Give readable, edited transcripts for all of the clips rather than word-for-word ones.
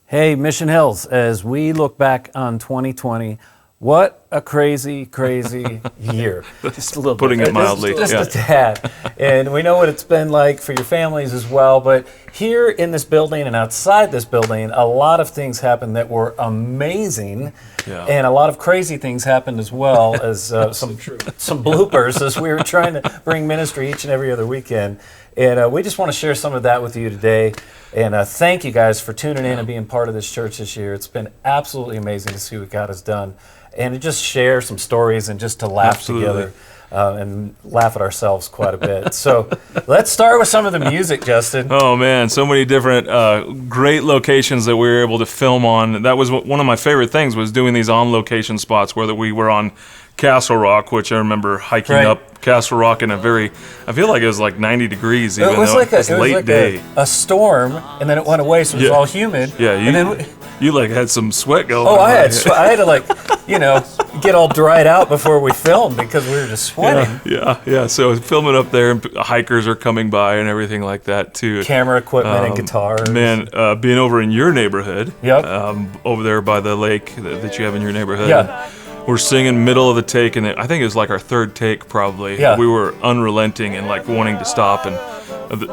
Hey, Mission Hills, as we look back on 2020, what a crazy, crazy year. Just a little Putting bit. it mildly. Just yeah. a tad. And we know what it's been like for your families as well. But here in this building and outside this building, a lot of things happened that were amazing. Yeah. And a lot of crazy things happened as well as some bloopers as we were trying to bring ministry each and every other weekend. And we just want to share some of that with you today. And thank you guys for tuning in and being part of this church this year. It's been absolutely amazing to see what God has done. And to just share some stories and just to laugh together and laugh at ourselves quite a bit. So let's start with some of the music, Justin. Oh man, so many different great locations that we were able to film on. That was one of my favorite things, was doing these on-location spots, whether we were on Castle Rock, which I remember hiking up Castle Rock in I feel like it was like 90 degrees, even though it was late day. A storm, and then it went away, so it was all humid. Yeah, you like had some sweat going on. I had to get all dried out before we filmed because we were just sweating. Yeah. So filming up there, and hikers are coming by and everything like that too. Camera equipment and guitars. Man, being over in your neighborhood, over there by the lake that you have in your neighborhood. Yeah. We're singing middle of the take, and I think it was like our third take probably. Yeah. We were unrelenting and like wanting to stop, and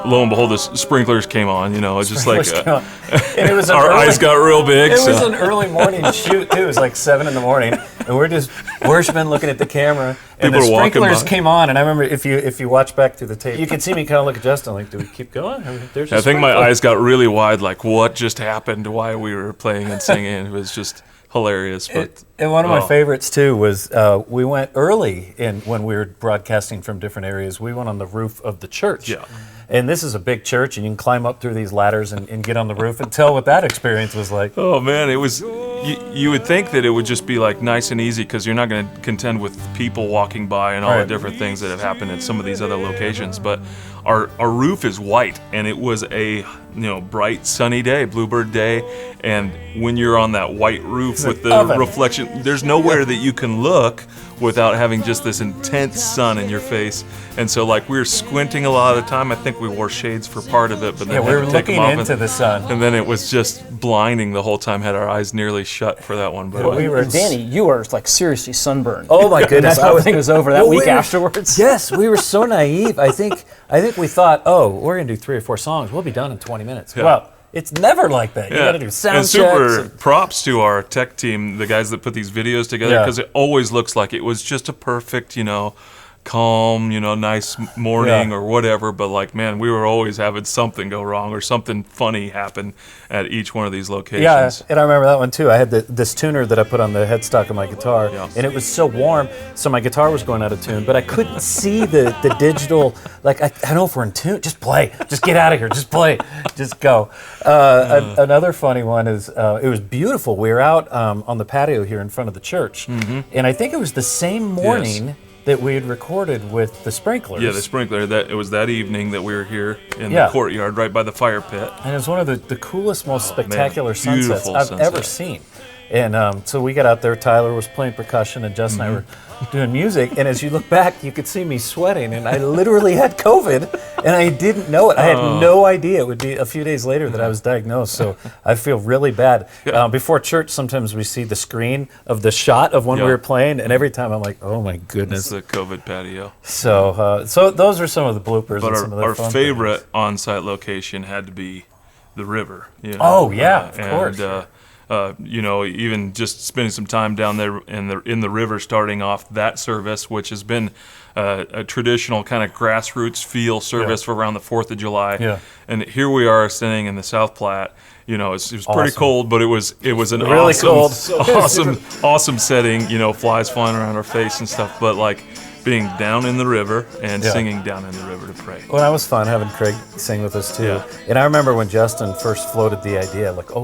lo and behold, the sprinklers came on. It's just like and it was our eyes got real big. It was an early morning shoot too. It was like 7 a.m, and we're just worshiping, looking at the camera, and People the sprinklers by. came on. And I remember if you watch back through the tape, you can see me kind of look at Justin like, do we keep going? I think my eyes got really wide, like what just happened? Why we were playing and singing? It was just hilarious. But and one of my favorites too was we went early when we were broadcasting from different areas. We went on the roof of the church. Yeah. And this is a big church, and you can climb up through these ladders and get on the roof and tell what that experience was like. Oh man, it was. You would think that it would just be like nice and easy because you're not going to contend with people walking by and all the different things that have happened at some of these other locations. But our roof is white, and it was a bright sunny day, bluebird day, and when you're on that white roof with the reflection, there's nowhere that you can look without having just this intense sun in your face. And so like we were squinting a lot of the time. I think we wore shades for part of it, but then we were looking into the sun, and then it was just blinding the whole time. Had our eyes nearly shut for that one. But Danny, you were like seriously sunburned. Oh my goodness! I think it was over that week afterwards. Yes, we were so naive. I think we thought, we're gonna do 3 or 4 songs. We'll be done in 20 minutes. Yeah. Well, it's never like that. You got to do sound and checks. Super props to our tech team, the guys that put these videos together, because it always looks like it was just a perfect, calm, nice morning or whatever. But like, man, we were always having something go wrong or something funny happen at each one of these locations. Yeah, and I remember that one too. I had this tuner that I put on the headstock of my guitar, and it was so warm, so my guitar was going out of tune, but I couldn't see the digital, like, I don't know if we're in tune. Just play. Just get out of here. Just play. Just go. Another funny one is, it was beautiful. We were out on the patio here in front of the church, and I think it was the same morning that we had recorded with the sprinklers. Yeah, the sprinkler. It was that evening that we were here in the courtyard right by the fire pit. And it was one of the coolest, most spectacular sunsets I've ever seen. And so we got out there, Tyler was playing percussion, and Justin and I were doing music, and as you look back, you could see me sweating, and I literally had COVID, and I didn't know it. I had no idea. It would be a few days later that I was diagnosed, so I feel really bad. Before church, sometimes we see the screen of the shot of when we were playing, and every time I'm like, oh my goodness. It's the COVID patio. So those are some of the bloopers. But and some of the our fun favorite things. on-site location had to be the river. Of course. Even just spending some time down there in the river, starting off that service, which has been a traditional kind of grassroots feel service for around the 4th of July. Yeah. And here we are sitting in the South Platte. It was pretty cold, but it was an really awesome setting. Flies flying around our face and stuff, but like being down in the river and singing down in the river to pray. Well, that was fun having Craig sing with us too. Yeah. And I remember when Justin first floated the idea, like,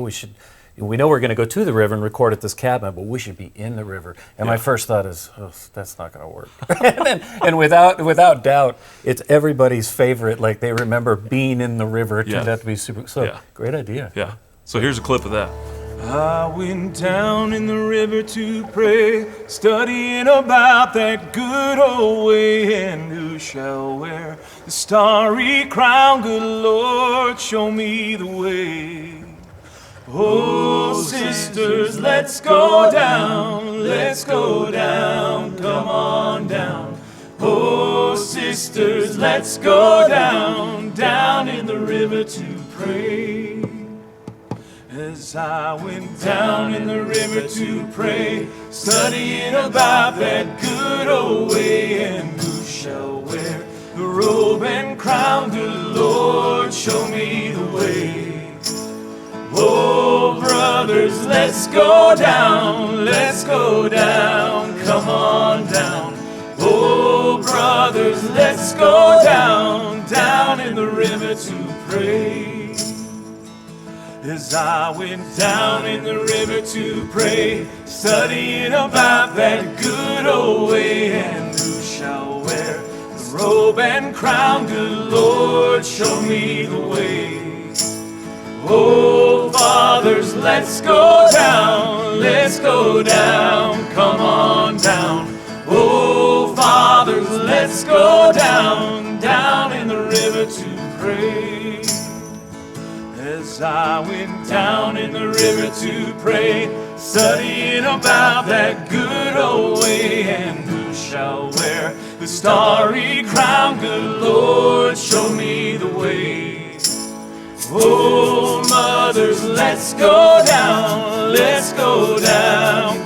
we know we're going to go to the river and record at this cabin, but we should be in the river. And my first thought is, that's not going to work. and without doubt, it's everybody's favorite. Like, they remember being in the river. It turned out to be super. So, great idea. Yeah. So here's a clip of that. I went down in the river to pray, studying about that good old way, and who shall wear the starry crown? Good Lord, show me the way. Oh, sisters, let's go down, come on down. Oh, sisters, let's go down in the river to pray. As I went down in the river to pray, studying about that good old way, and who shall wear the robe and crown, the Lord show me the way. Oh, brothers, let's go down, come on down. Oh, brothers, let's go down in the river to pray. As I went down in the river to pray, studying about that good old way, and who shall wear the robe and crown, good Lord, show me the way. Oh, fathers, let's go down, come on down. Oh, fathers, let's go down in the river to pray. As I went down in the river to pray, studying about that good old way, and who shall wear the starry crown, good Lord, show me the way. Oh, mothers, let's go down,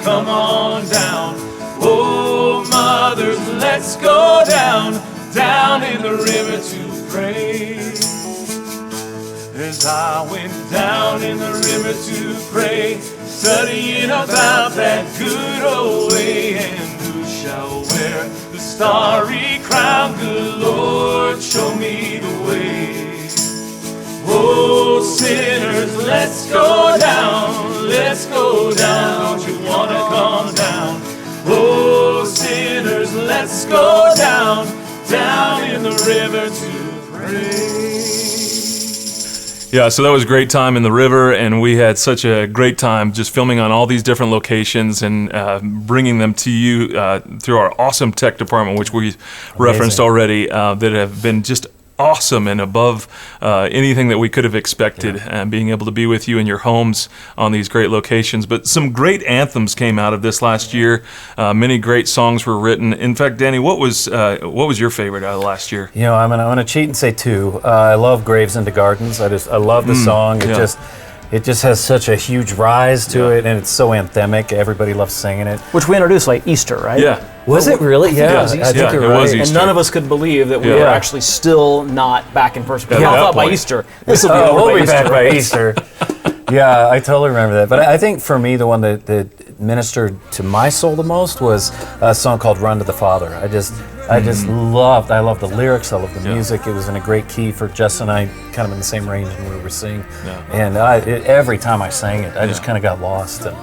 come on down. Oh, mothers, let's go down in the river to pray. As I went down in the river to pray, studying about that good old way, and who shall wear the starry crown, good Lord, show me the way. Oh, sinners, let's go down, don't you wanna come down? Oh, sinners, let's go down in the river to pray. Yeah, so that was a great time in the river, and we had such a great time just filming on all these different locations and bringing them to you through our awesome tech department, which we referenced already, that have been just awesome and above anything that we could have expected, and being able to be with you in your homes on these great locations. But some great anthems came out of this last year. Many great songs were written. In fact, Danny, what was your favorite out of last year? You know, I'm gonna cheat and say two. I love Graves into Gardens. I love the song. It just has such a huge rise to it, and it's so anthemic. Everybody loves singing it. Which we introduced like Easter, right? Yeah. Was it really? Yeah, was Easter. I think you're it right. was Easter. And none of us could believe that we were actually still not back in person. Yeah, I at thought that by point. Easter, this will be over We'll by be Easter. back by right? Easter. Yeah, I totally remember that. But I think for me, the one that ministered to my soul the most was a song called "Run to the Father." I just loved the lyrics. I loved the music. It was in a great key for Jess and I, kind of in the same range when we were singing. Yeah. And every time I sang it, I just kind of got lost. And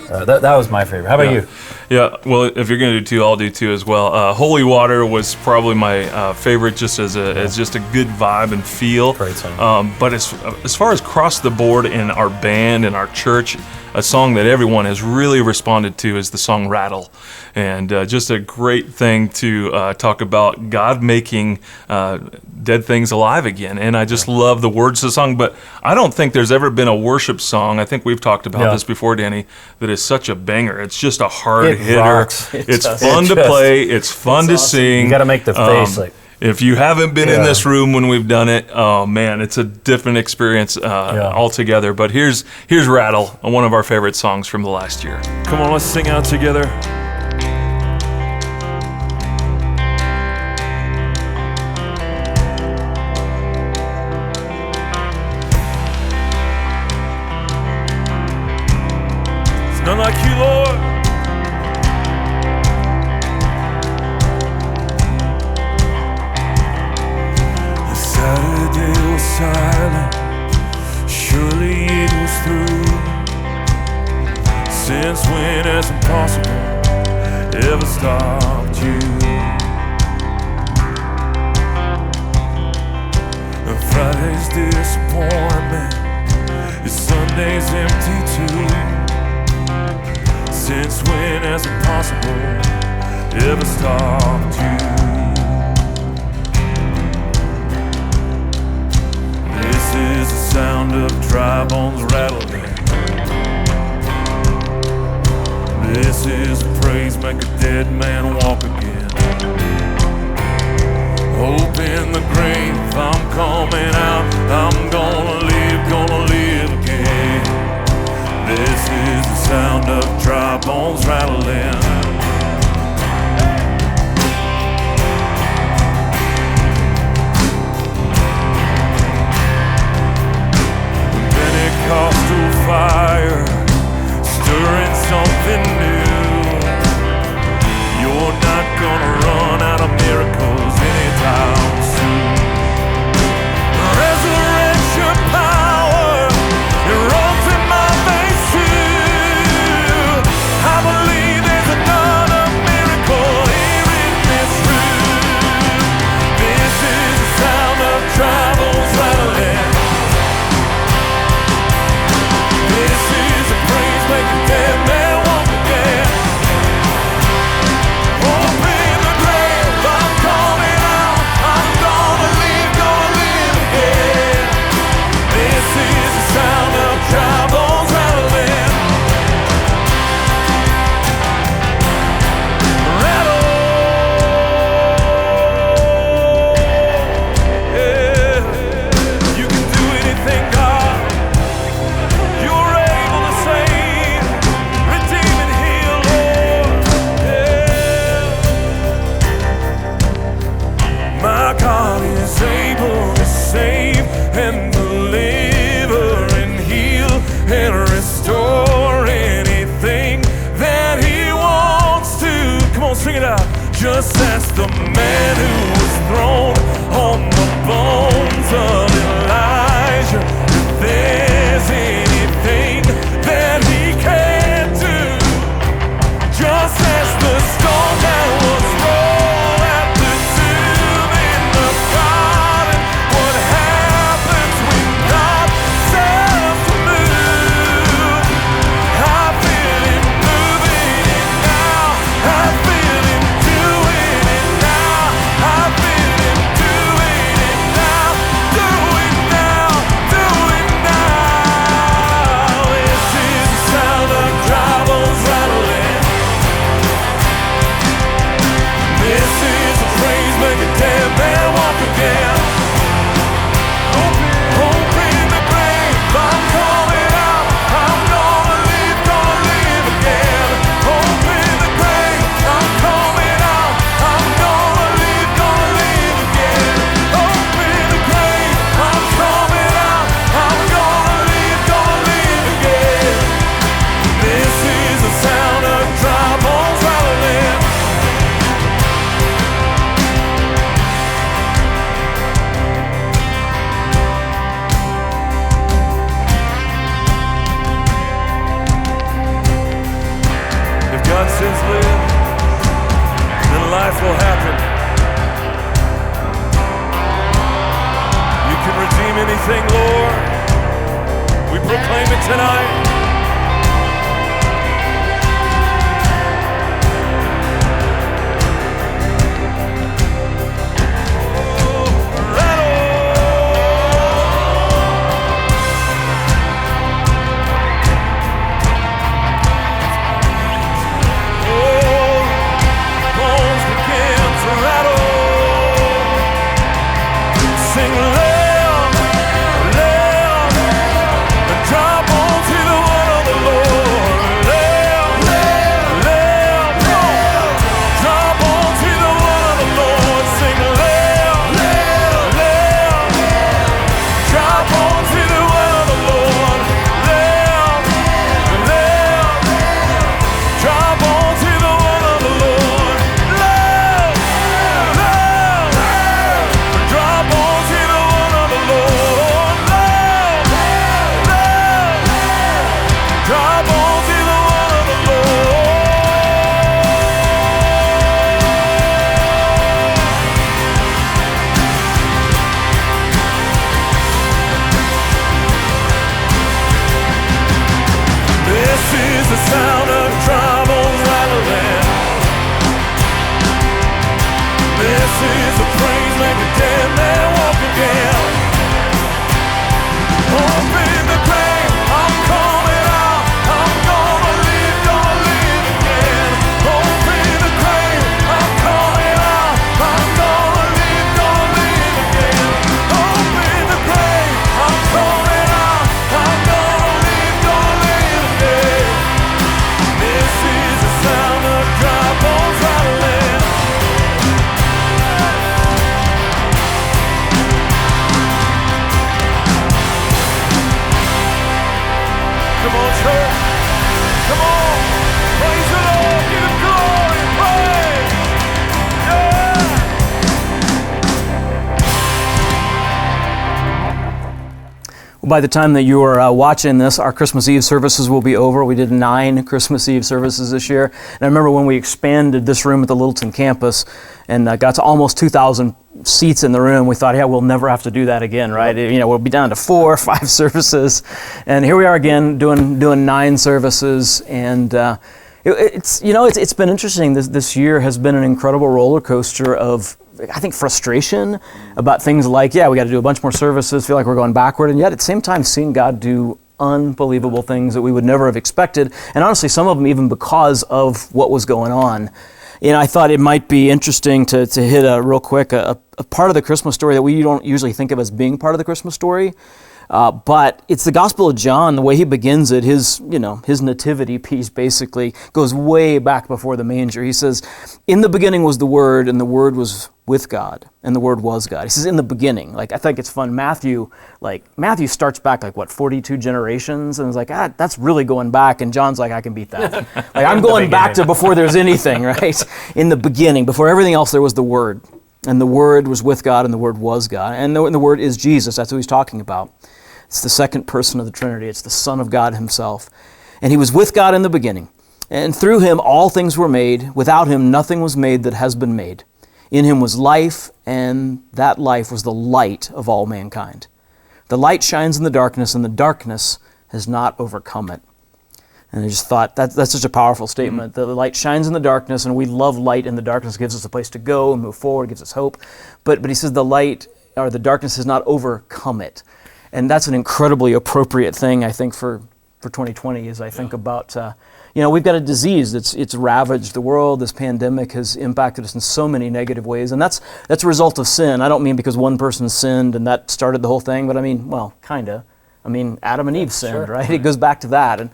that was my favorite. How about you? Yeah, well, if you're going to do two, I'll do two as well. Holy Water was probably my favorite, just as just a good vibe and feel. Great song. But as far as across the board in our band and our church, a song that everyone has really responded to is the song "Rattle," and just a great thing to talk about God making dead things alive again. And I just love the words of the song. But I don't think there's ever been a worship song, I think we've talked about this before, Danny, that is such a banger. It's just a hard hitter. Rocks. It's fun to play. It's fun to sing. You got to make the face like. If you haven't been in this room when we've done it, oh man, it's a different experience altogether. But here's "Rattle," one of our favorite songs from the last year. Come on, let's sing out together. It's none like you, Lord. Saturday was silent, surely it was through. Since when has impossible ever stopped you? And Friday's disappointment is Sunday's empty too. Since when has impossible ever stopped you? This is the sound of dry bones rattling make a dead man walk again. Hope in the grave, I'm coming out, I'm gonna live again. This is the sound of dry bones rattling. Pentecostal fire, stirring something new. You're not gonna run out of miracles anytime soon. Resurrection power, it runs in my veins too. I believe there's another miracle here in this room. This is the sound of tribals rattling. This is a praise making dead man walk again. Open the grave, I'm coming out, I'm gonna live again. This is the sound of dry bones rattling. Rattle, yeah. You can do anything, God. You're able to save, redeem and heal, Lord. Yeah. My God is able to save and deliver and heal and restore anything that He wants to. Come on, sing it out. Just ask the man who was thrown on the bones of Elijah if there's anything that He can't do. Just ask the stone that was rolled at the tomb in the garden what happens when God says to move. I feel Him moving it now. I feel Him doing it now. I feel Him doing it now. Do it now. Do it now. This is the sound of dry bones rattling. This is a praise making dead man walk again. Open the grave, I'm coming out, I'm gonna live again. Open the grave, I'm coming out, I'm gonna live again. Open the grave, I'm coming out, I'm gonna live again. This is the sound of dry bones rattling. If God says live, then life will happen. You can redeem anything, Lord. We proclaim it tonight. Bones begin to rattle. Sing loud, loud, and dry bones hear the word of the Lord. Loud, loud, loud, dry bones hear the word of the Lord. Sing loud, loud, dry bones hear the word of the Lord. Loud, loud, dry bones hear the word of the Lord. Loud, loud, dry bones hear the word of the Lord. Loud, loud, dry bones hear the word of the Lord. This is the sound of dry bones rattling. This is the praise making dead man walk again. Open the grave, I'm coming out, I'm gonna live again. Open Come on, church. Come on. Praise the Lord. Give him glory and praise. Yeah. By the time that you are watching this, our Christmas Eve services will be over. We did 9 Christmas Eve services this year. And I remember when we expanded this room at the Littleton campus and got to almost 2,000 seats in the room, we thought, yeah, we'll never have to do that again, right? You know, we'll be down to 4 or 5 services. And here we are again doing 9 services. And it's been interesting. This year has been an incredible roller coaster of, I think, frustration about things like, yeah, we got to do a bunch more services, feel like we're going backward, and yet at the same time seeing God do unbelievable things that we would never have expected, and honestly some of them even because of what was going on. You know, I thought it might be interesting to hit real quick a part of the Christmas story that we don't usually think of as being part of the Christmas story. But it's the Gospel of John, the way he begins it, his nativity piece basically goes way back before the manger. He says, in the beginning was the Word, and the Word was with God, and the Word was God. He says, in the beginning. Like, I think it's fun. Matthew starts back 42 generations, and it's like, that's really going back, and John's like, I can beat that. Like, I'm going back to before there's anything, right? In the beginning, before everything else, there was the Word. And the Word was with God, and the Word was God. And the Word is Jesus. That's who he's talking about. It's the second person of the Trinity. It's the Son of God himself. And he was with God in the beginning. And through him all things were made. Without him nothing was made that has been made. In him was life, and that life was the light of all mankind. The light shines in the darkness, and the darkness has not overcome it. And I just thought that's such a powerful statement. The light shines in the darkness, and we love light in the darkness. It gives us a place to go and move forward. It gives us hope. But he says the light, or the darkness, has not overcome it. And that's an incredibly appropriate thing, I think, for 2020 as I think about, we've got a disease it's ravaged the world. This pandemic has impacted us in so many negative ways. And that's a result of sin. I don't mean because one person sinned and that started the whole thing, but I mean, well, kind of. I mean, Adam and Eve sinned, right? It goes back to that.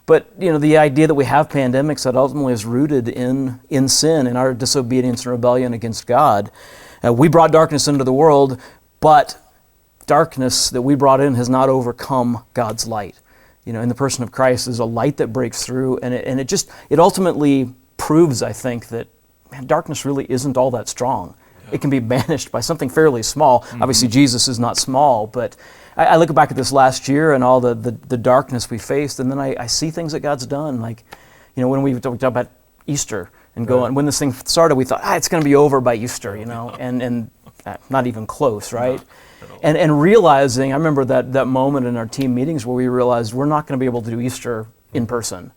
But the idea that we have pandemics that ultimately is rooted in sin, in our disobedience and rebellion against God. We brought darkness into the world, but darkness that we brought in has not overcome God's light. In the person of Christ is a light that breaks through, and it ultimately proves, I think, that darkness really isn't all that strong. Yeah. It can be banished by something fairly small. Mm-hmm. Obviously, Jesus is not small, but I look back at this last year and all the darkness we faced, and then I see things that God's done. Like, when we talked about Easter and going, when this thing started, we thought, it's going to be over by Easter, and not even close, right? No. And realizing, I remember that moment in our team meetings where we realized we're not going to be able to do Easter in person.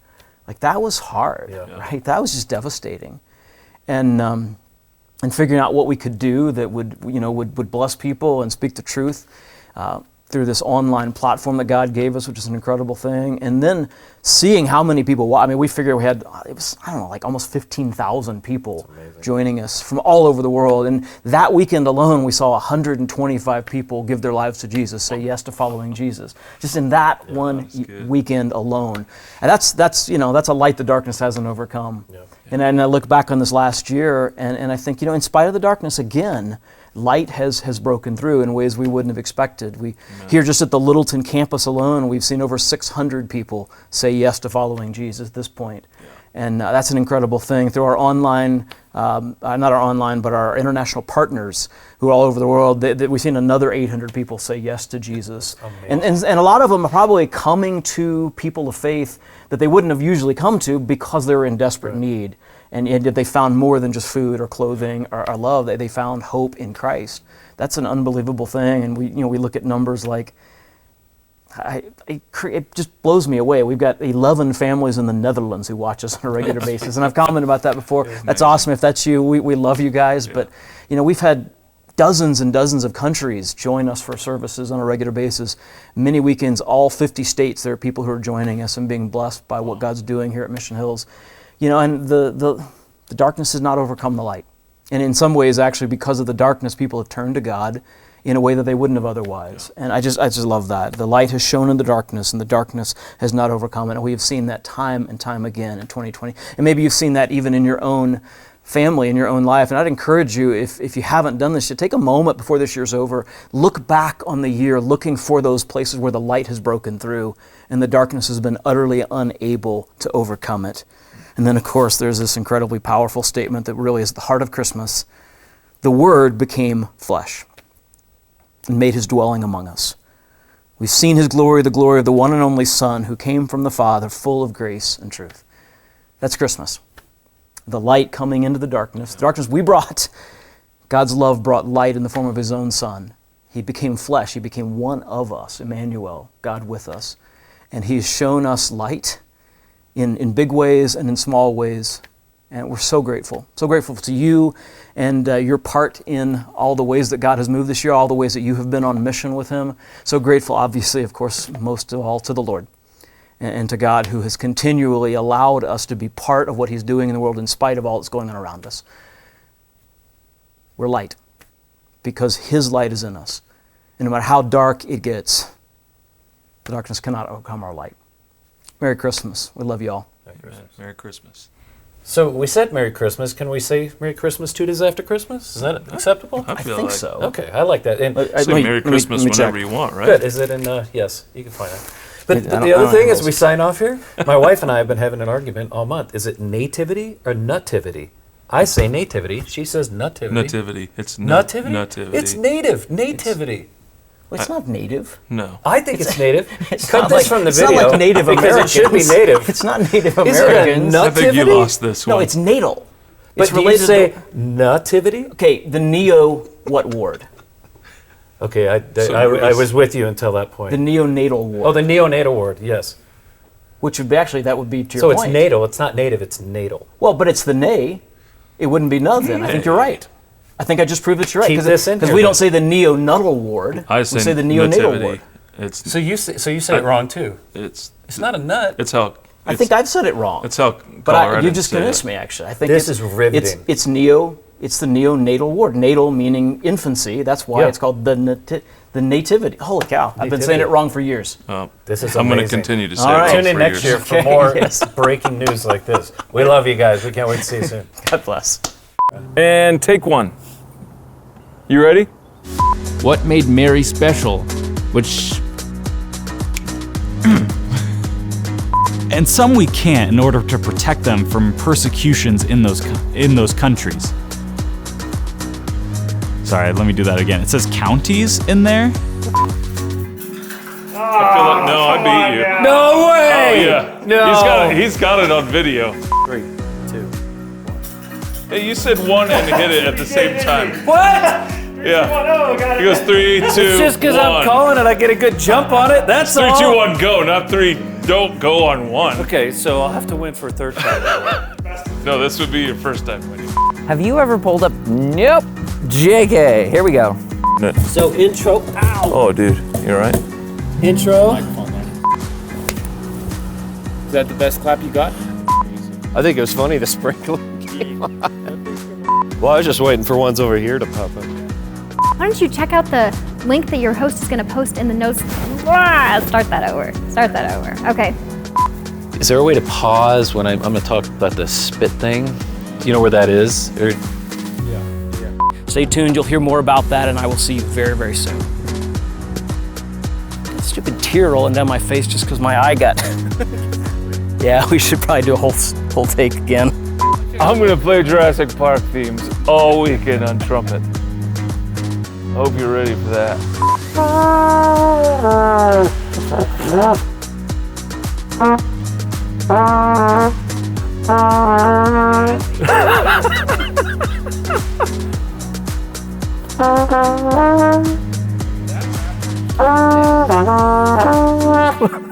Like, that was hard, right? That was just devastating. And figuring out what we could do that would bless people and speak the truth through this online platform that God gave us, which is an incredible thing. And then seeing how many people, we figured we had, almost 15,000 people joining us from all over the world. And that weekend alone, we saw 125 people give their lives to Jesus, say yes to following Jesus, just in that one weekend alone. And that's a light the darkness hasn't overcome. Yeah. And I look back on this last year, and I think, in spite of the darkness, again, light has broken through in ways we wouldn't have expected. Here just at the Littleton campus alone, we've seen over 600 people say yes to following Jesus at this point. Yeah. And that's an incredible thing. Through our online, not our online, but our international partners who are all over the world, we've seen another 800 people say yes to Jesus. And a lot of them are probably coming to people of faith that they wouldn't have usually come to because they were in desperate need. And they found more than just food or clothing or love. They found hope in Christ. That's an unbelievable thing. And we look at numbers like, it just blows me away. We've got 11 families in the Netherlands who watch us on a regular basis. And I've commented about that before. That's awesome. If that's you, we love you guys. Yeah. But we've had dozens and dozens of countries join us for services on a regular basis. Many weekends, all 50 states, there are people who are joining us and being blessed by what God's doing here at Mission Hills. And the darkness has not overcome the light. And in some ways, actually, because of the darkness, people have turned to God in a way that they wouldn't have otherwise. Yeah. And I just love that. The light has shone in the darkness, and the darkness has not overcome it. And we have seen that time and time again in 2020. And maybe you've seen that even in your own family in your own life. And I'd encourage you, if you haven't done this, to take a moment before this year's over, look back on the year, looking for those places where the light has broken through and the darkness has been utterly unable to overcome it. And then, of course, there's this incredibly powerful statement that really is the heart of Christmas. The Word became flesh and made his dwelling among us. We've seen his glory, the glory of the one and only Son who came from the Father, full of grace and truth. That's Christmas. The light coming into the darkness we brought. God's love brought light in the form of his own Son. He became flesh. He became one of us, Emmanuel, God with us. And he's shown us light in big ways and in small ways. And we're so grateful to you and your part in all the ways that God has moved this year, all the ways that you have been on mission with him. So grateful, obviously, of course, most of all to the Lord and to God, who has continually allowed us to be part of what he's doing in the world in spite of all that's going on around us. We're light because his light is in us. And no matter how dark it gets, the darkness cannot overcome our light. Merry Christmas. We love you all. Merry Christmas. So we said Merry Christmas. Can we say Merry Christmas 2 days after Christmas? Is that acceptable? I think so. Okay, I like that. And Say Merry Christmas whenever you want, right? good. Is it in? Yes, you can find it. But I the don't other thing know. as we sign off here, my wife and I have been having an argument all month. Is it nativity or nativity? I say nativity. She says nativity. Nativity. It's Nativity? nativity. It's native. Nativity. Well, it's not native. No. I think it's native. It's Cut not this like, from the it's video not like Native because Americans. it should be native. It's not Native Is it a Americans. I think you nativity? lost this one. No, it's natal. But It's do you related say to, nativity? okay, the neo what ward? Okay, I it's- was with you until that point. The neonatal ward. Oh, the neonatal ward, yes. Which would be actually, that would be to So your it's point. natal. It's not native. It's natal. Well, but it's the nay. It wouldn't be no then. I think you're right. I think I just proved that you're right. Keep this in Because here, we then. don't say the neonatal ward. I we say, say the neonatal nativity. ward. It's So you say it wrong too. it's not a nut. it's how I think I've said it wrong. it's how But Coloradans you just say convinced it. me, actually. I think This it's, is riveting. It's the neonatal ward. Natal meaning infancy. That's why Yeah. it's called the nativity. Holy cow! I've been saying Nativity. it wrong for years. This is I'm going to amazing. continue to say All it right. wrong Tune in for next year years. for more Yes. breaking news like this. We love you guys. We can't wait to see you soon. God bless. And take one. You ready? What made Mary special? Which. And some we can't in order to protect them from persecutions in those countries. Sorry, let me do that again. It says counties in there. I beat you. No way! Oh, yeah. No. He's got it on video. 3, 2. Hey, you said one and hit it at the same time. What? Yeah. He goes 3, 2, It's just because I'm 1. calling it, I get a good jump on it. That's 3, all. 2, 1, go. Not 3. Don't go on 1. Okay, so I'll have to win for a third time. No, this would be your first time winning. Have you ever pulled up? Nope. JK. Here we go. So intro. Ow. Oh, dude, you all right? Intro. Is that the best clap you got? I think it was funny, the sprinkler came on. Well, I was just waiting for ones over here to pop up. Why don't you check out the link that your host is going to post in the notes? Start that over. Okay. Is there a way to pause when I'm going to talk about the spit thing? Do you know where that is? Or Stay tuned. You'll hear more about that, and I will see you very, very soon. Stupid tear rolling down my face just because my eye got. Yeah, we should probably do a whole take again. I'm gonna play Jurassic Park themes all weekend on trumpet. Hope you're ready for that. Oh,